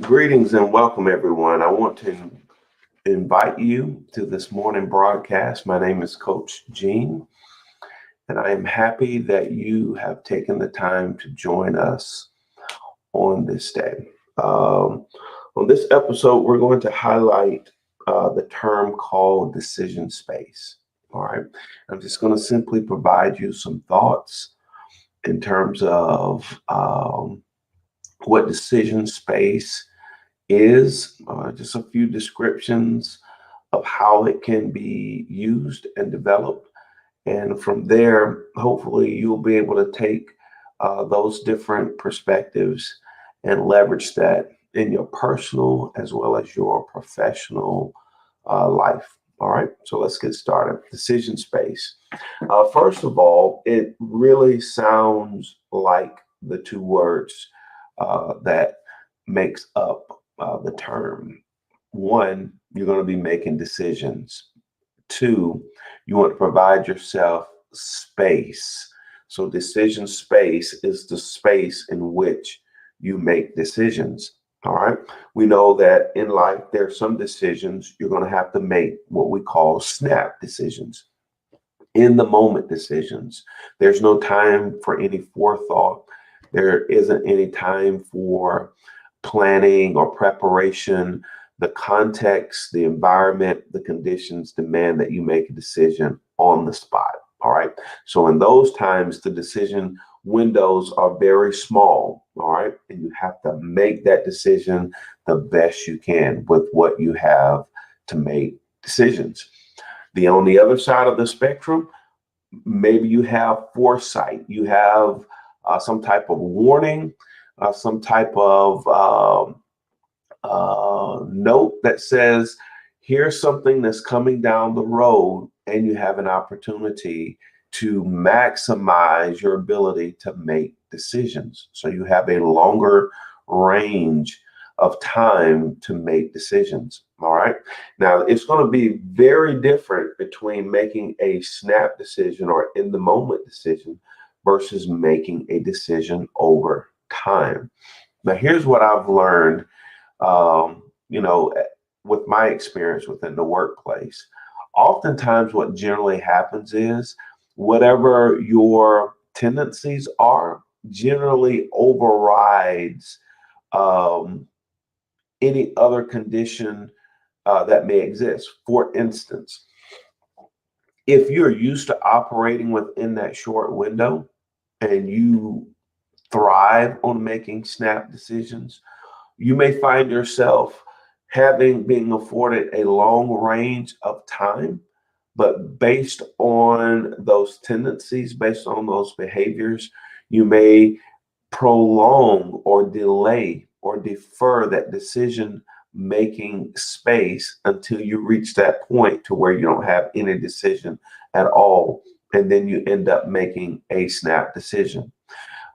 Greetings and welcome, everyone. I want to invite you to this morning broadcast. My name is Coach Gene, and I am happy that you have taken the time to join us on this day. Um, on this episode, we're going to highlight the term called decision space. All right. I'm just going to simply provide you some thoughts in terms of what decision space is, just a few descriptions of how it can be used and developed. And from there, hopefully, you'll be able to take those different perspectives and leverage that in your personal as well as your professional life. All right, so let's get started. Decision space. First of all, it really sounds like the two words that makes up the term. One, you're going to be making decisions. Two, you want to provide yourself space. So, decision space is the space in which you make decisions. All right. We know that in life, there are some decisions you're going to have to make what we call snap decisions, in the moment decisions. There's no time for any forethought. There isn't any time for planning or preparation. The context, the environment, the conditions demand that you make a decision on the spot. All right. So in those times, the decision windows are very small. All right. And you have to make that decision the best you can with what you have to make decisions. On the other side of the spectrum, maybe you have foresight, you have some type of warning, some type of note that says, here's something that's coming down the road, and you have an opportunity to maximize your ability to make decisions. So you have a longer range of time to make decisions. All right. Now, it's going to be very different between making a snap decision or in the moment decision versus making a decision over time. Now, here's what I've learned, um, you know, with my experience within the workplace. Oftentimes, what generally happens is whatever your tendencies are generally overrides um, any other condition that may exist. For instance, if you're used to operating within that short window and you thrive on making snap decisions, you may find yourself having being afforded a long range of time, but based on those tendencies, based on those behaviors, you may prolong or delay or defer that decision making space until you reach that point to where you don't have any decision at all, and then you end up making a snap decision.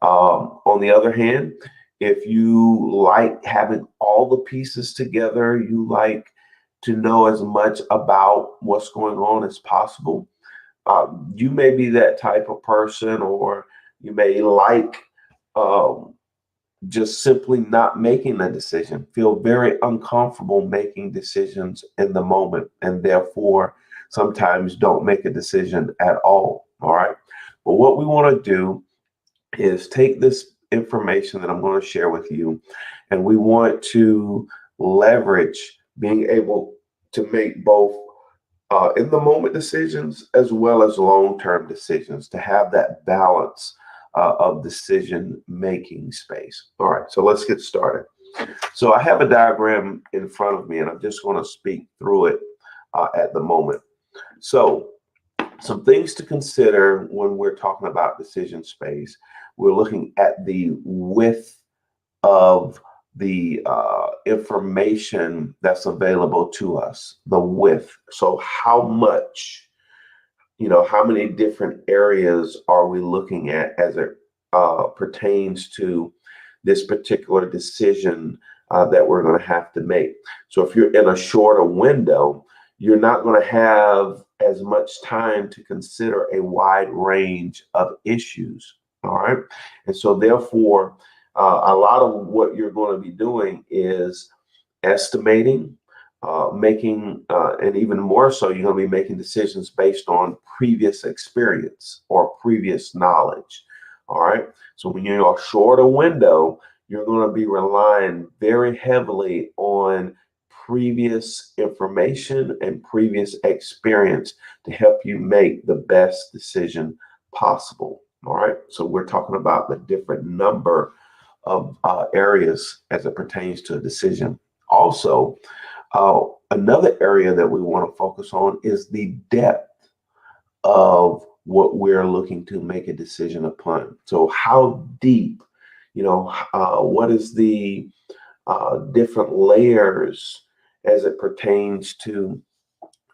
On the other hand, if you like having all the pieces together, you like to know as much about what's going on as possible. You may be that type of person, or you may like um, just simply not making a decision, feel very uncomfortable making decisions in the moment, and therefore sometimes don't make a decision at all. All right. But what we want to do is take this information that I'm going to share with you, and we want to leverage being able to make both in the moment decisions as well as long term decisions, to have that balance of decision making space. All right, so let's get started. So I have a diagram in front of me, and I'm just going to speak through it at the moment. So, some things to consider when we're talking about decision space. We're looking at the width of the information that's available to us, the width. So, how much, how many different areas are we looking at as it pertains to this particular decision that we're going to have to make? So, if you're in a shorter window, you're not going to have as much time to consider a wide range of issues. All right. And so, therefore, A lot of what you're going to be doing is estimating, and even more so, you're going to be making decisions based on previous experience or previous knowledge. All right. So when you're short a window, you're going to be relying very heavily on previous information and previous experience to help you make the best decision possible. All right. So we're talking about the different number of areas as it pertains to a decision. Also, another area that we want to focus on is the depth of what we're looking to make a decision upon. So, how deep, what is the different layers as it pertains to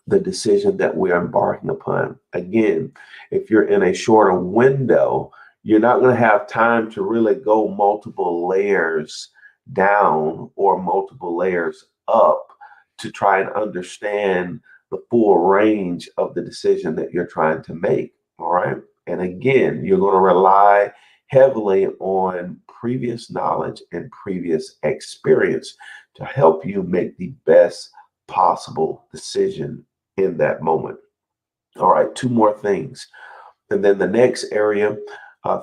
the decision that we're embarking upon. Again, if you're in a shorter window, you're not going to have time to really go multiple layers down or multiple layers up to try and understand the full range of the decision that you're trying to make. All right. And again, you're going to rely heavily on previous knowledge and previous experience to help you make the best possible decision in that moment. All right, two more things. And then the next area,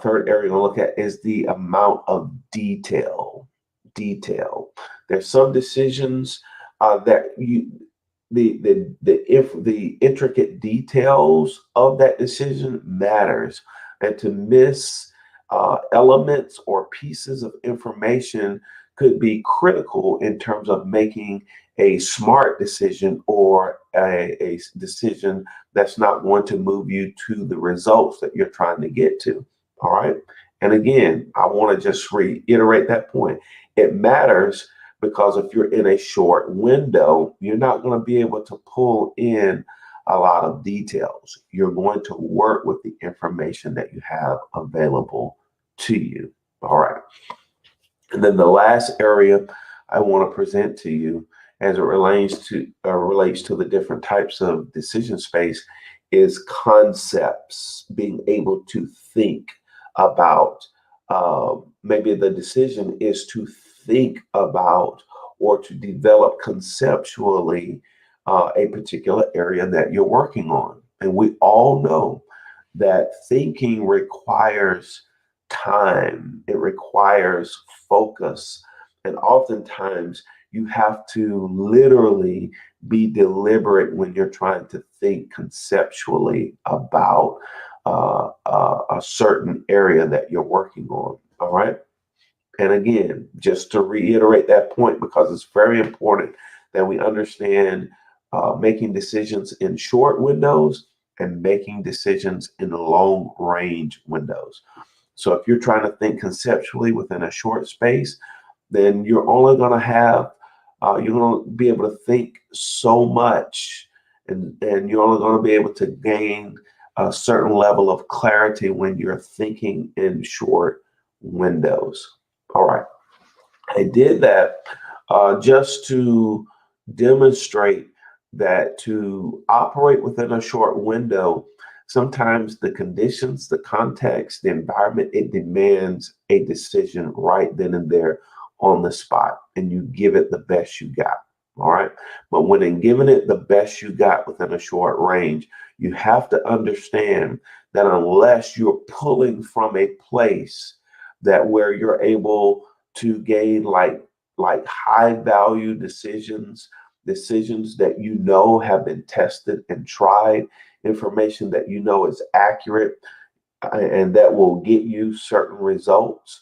third area to look at is the amount of detail. Detail. There's some decisions that if the intricate details of that decision matters, and to miss elements or pieces of information could be critical in terms of making a smart decision or a decision that's not going to move you to the results that you're trying to get to. All right. And again, I want to just reiterate that point. It matters because if you're in a short window, you're not going to be able to pull in a lot of details. You're going to work with the information that you have available to you. All right. And then the last area I want to present to you as it relates to the different types of decision space is concepts, being able to think about. Maybe the decision is to think about or to develop conceptually a particular area that you're working on. And we all know that thinking requires time, it requires focus. And oftentimes you have to literally be deliberate when you're trying to think conceptually about a certain area that you're working on. All right. And again, just to reiterate that point, because it's very important that we understand making decisions in short windows and making decisions in long range windows. So if you're trying to think conceptually within a short space, then you're only going to have, you're going to be able to think so much, and you're only going to be able to gain a certain level of clarity when you're thinking in short windows. All right. I did that just to demonstrate that to operate within a short window, sometimes the conditions, the context, the environment, it demands a decision right then and there on the spot, and you give it the best you got. All right. But when in giving it the best you got within a short range, you have to understand that unless you're pulling from a place that where you're able to gain like high value decisions that you know have been tested and tried, information that you know is accurate, and that will get you certain results,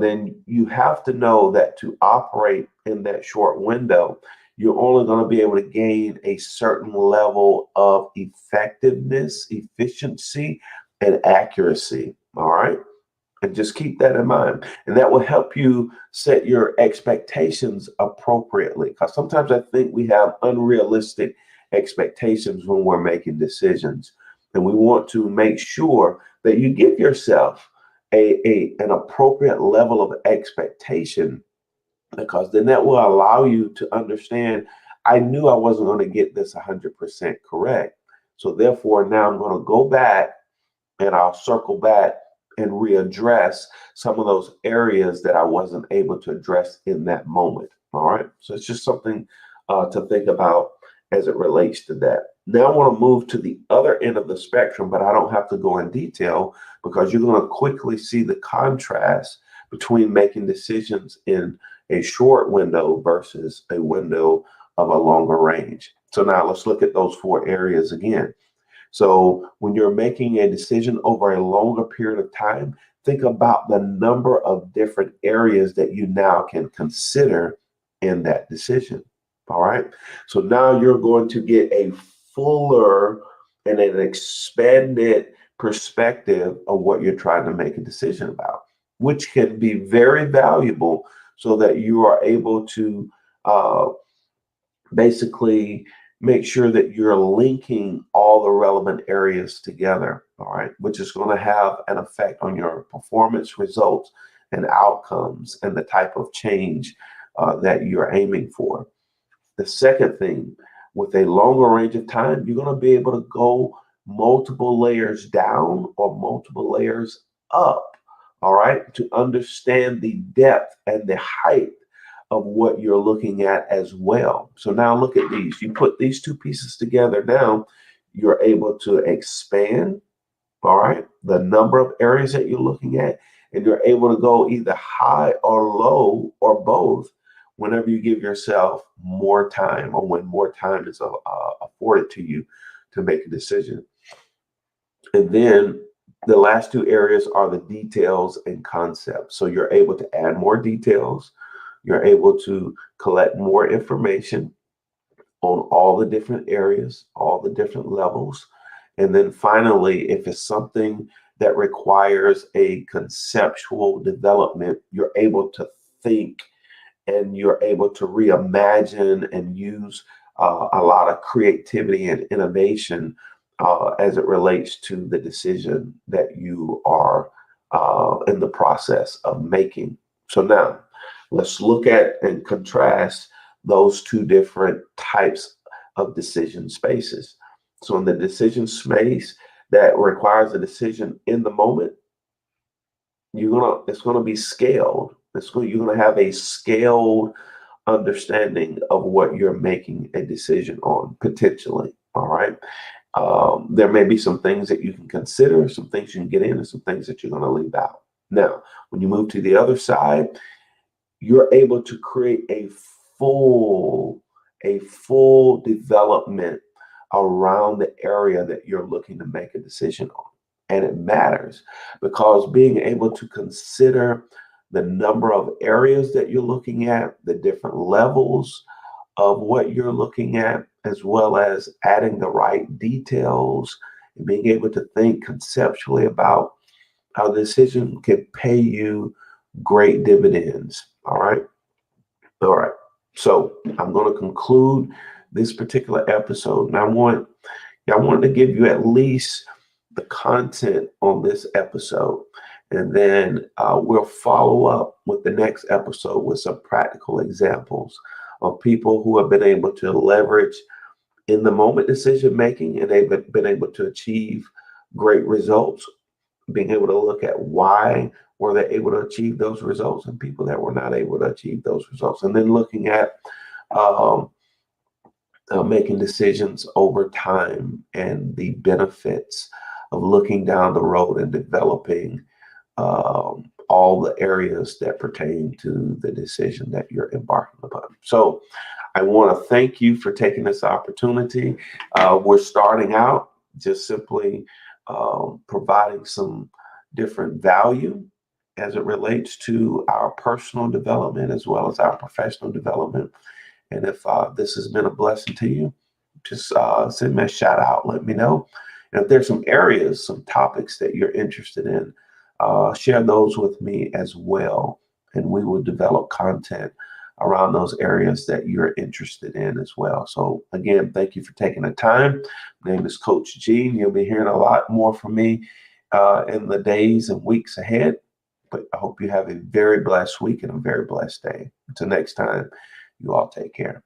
then you have to know that to operate in that short window, you're only going to be able to gain a certain level of effectiveness, efficiency, and accuracy. All right. And just keep that in mind. And that will help you set your expectations appropriately. Because sometimes I think we have unrealistic expectations when we're making decisions. And we want to make sure that you give yourself an appropriate level of expectation, because then that will allow you to understand, I knew I wasn't going to get this 100% correct. So therefore, now I'm going to go back and I'll circle back and readdress some of those areas that I wasn't able to address in that moment. All right. So it's just something to think about as it relates to that. Now I want to move to the other end of the spectrum, but I don't have to go in detail because you're going to quickly see the contrast between making decisions in a short window versus a window of a longer range. So now let's look at those four areas again. So when you're making a decision over a longer period of time, think about the number of different areas that you now can consider in that decision. All right. So now you're going to get a fuller and an expanded perspective of what you're trying to make a decision about, which can be very valuable so that you are able to uh, basically make sure that you're linking all the relevant areas together, all right, which is going to have an effect on your performance results and outcomes and the type of change that you're aiming for. The second thing, with a longer range of time, you're going to be able to go multiple layers down or multiple layers up, all right, to understand the depth and the height of what you're looking at as well. So now look at these. You put these two pieces together, now you're able to expand, all right, the number of areas that you're looking at, and you're able to go either high or low or both whenever you give yourself more time or when more time is afforded to you to make a decision. And then the last two areas are the details and concepts. So you're able to add more details. You're able to collect more information on all the different areas, all the different levels. And then finally, if it's something that requires a conceptual development, you're able to think and you're able to reimagine and use a lot of creativity and innovation as it relates to the decision that you are in the process of making. So now let's look at and contrast those two different types of decision spaces. So in the decision space that requires a decision in the moment, it's gonna be scaled. You're gonna have a scaled understanding of what you're making a decision on potentially. All right. There may be some things that you can consider, some things you can get in, and some things that you're going to leave out. Now, when you move to the other side, you're able to create a full development around the area that you're looking to make a decision on. And it matters because being able to consider the number of areas that you're looking at, the different levels of what you're looking at, as well as adding the right details and being able to think conceptually about how the decision can pay you great dividends. All right. All right. So I'm going to conclude this particular episode. And I wanted to give you at least the content on this episode. And then we'll follow up with the next episode with some practical examples of people who have been able to leverage in the moment decision making and they've been able to achieve great results, being able to look at why were they able to achieve those results and people that were not able to achieve those results. And then looking at making decisions over time and the benefits of looking down the road and developing all the areas that pertain to the decision that you're embarking upon. So I want to thank you for taking this opportunity. We're starting out just simply providing some different value as it relates to our personal development as well as our professional development. And if this has been a blessing to you, just send me a shout out, let me know. And if there's some areas, some topics that you're interested in, share those with me as well. And we will develop content around those areas that you're interested in as well. So again, thank you for taking the time. My name is Coach Gene. You'll be hearing a lot more from me in the days and weeks ahead. But I hope you have a very blessed week and a very blessed day. Until next time, you all take care.